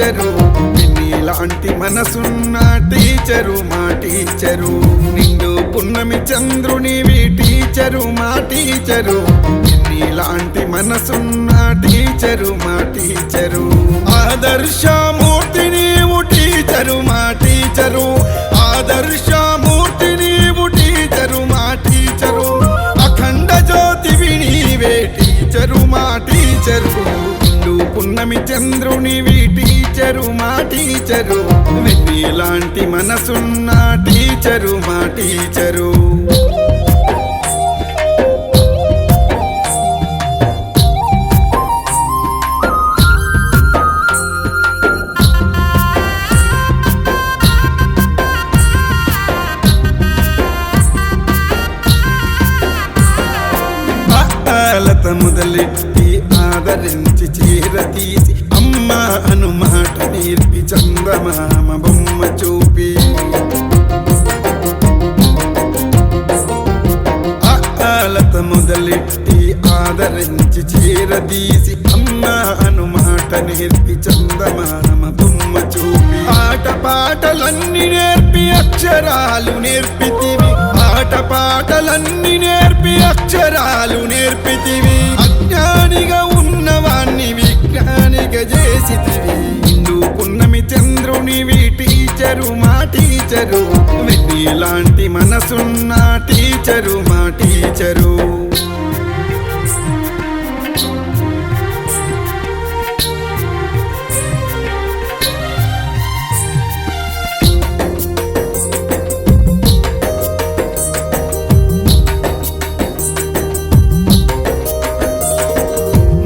teacher లాంటి మనసున్న teacher మా టీచరు నిండు పున్నమి చంద్రునివి టీచరు మా టీచరు లాంటి మనసున్న టీచరు మా టీచరు ఆదర్శమూర్తి నీవు టీచరు మా టీచరు ఆదర్శమూర్తి నీవు టీచరు మా టీచరు అఖండ జ్యోతివి నీవే టీచరు మా టీచరు పున్నమి చంద్రునివి టీచరు మా టీచరు లాంటి మనసున్న టీచరు మా టీచరు లత మొదలెట్టి ఆదరించి చీరతీసి అమ్మ అను మాట నేర్పి చందమామ బొమ్మ చూపి లత మొదలెట్టి ఆదరించి చీరతీసి అమ్మ అను మాట నేర్పి చందమామ బొమ్మ చూపి ఆట పాటలన్నీ నేర్పి అక్షరాలు నేర్పితివి ఆట పాటలన్నీ నేర్పి అక్షరాలు నేర్పితివి అజ్ఞానిగా ఉన్నవాణ్ణి విజ్ఞానిగా చేసితివి నిండు పున్నమి చంద్రునివి టీచరు మా టీచరు లాంటి మనసున్న టీచరు మా టీచరు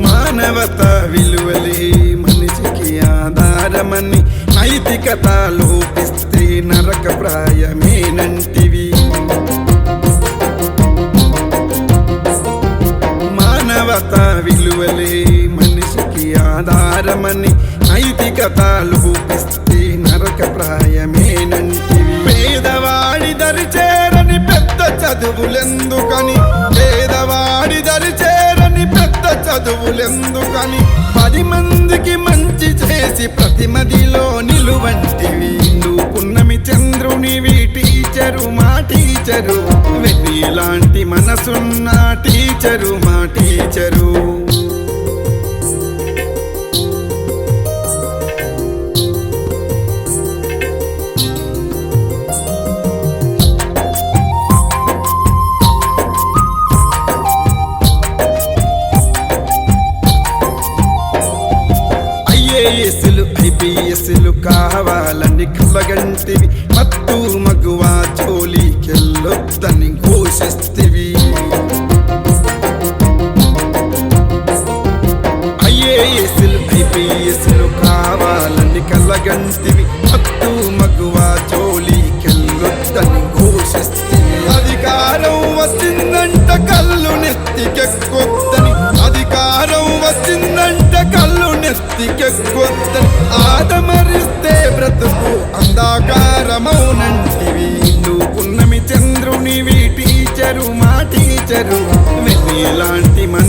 మానవత విలువలే మనిషికి ఆధారమని నైతికత లోపిస్తే నరక ప్రాయమేనంటివి మానవత విలువలే మనిషికి ఆధారమని నైతికత లోపిస్తే నరక ప్రాయమేనంటివి పేదవాడి దరిచేరని పెద్ద చదువులెందుకని పేదవాడి దరిచేరని పెద్ద చదువులెందుకని 10 మందికి మంచి చేసి ప్రతి మదిలో నిలువంటివి పున్నమి చంద్రునివి టీచరు మా టీచరు లాంటి మనసున్న టీచరు మా టీచరు ఐఏఎస్లు ఐపీఎస్లు కావాలని కలగంటివి మత్తు మగువా జోలికెళ్ళొద్దని ఘోషిస్తివి ఐఏఎస్లు ఐపీఎస్లు కావాలని కలగంటివి మత్తు మగువా జోలికెళ్ళొద్దని ఘోషిస్తివి అధికారం వచ్చిందంట కళ్ళు నెత్తికెక్కొద్దని అధికారం వచ్చిందంట కళ్ళు నెత్తికెక్కొద్దని ఆదమరిస్తే బ్రతుకు అంధకారమౌనంటివి పున్నమి చంద్రునివి టీచరు మా టీచరు లాంటి మన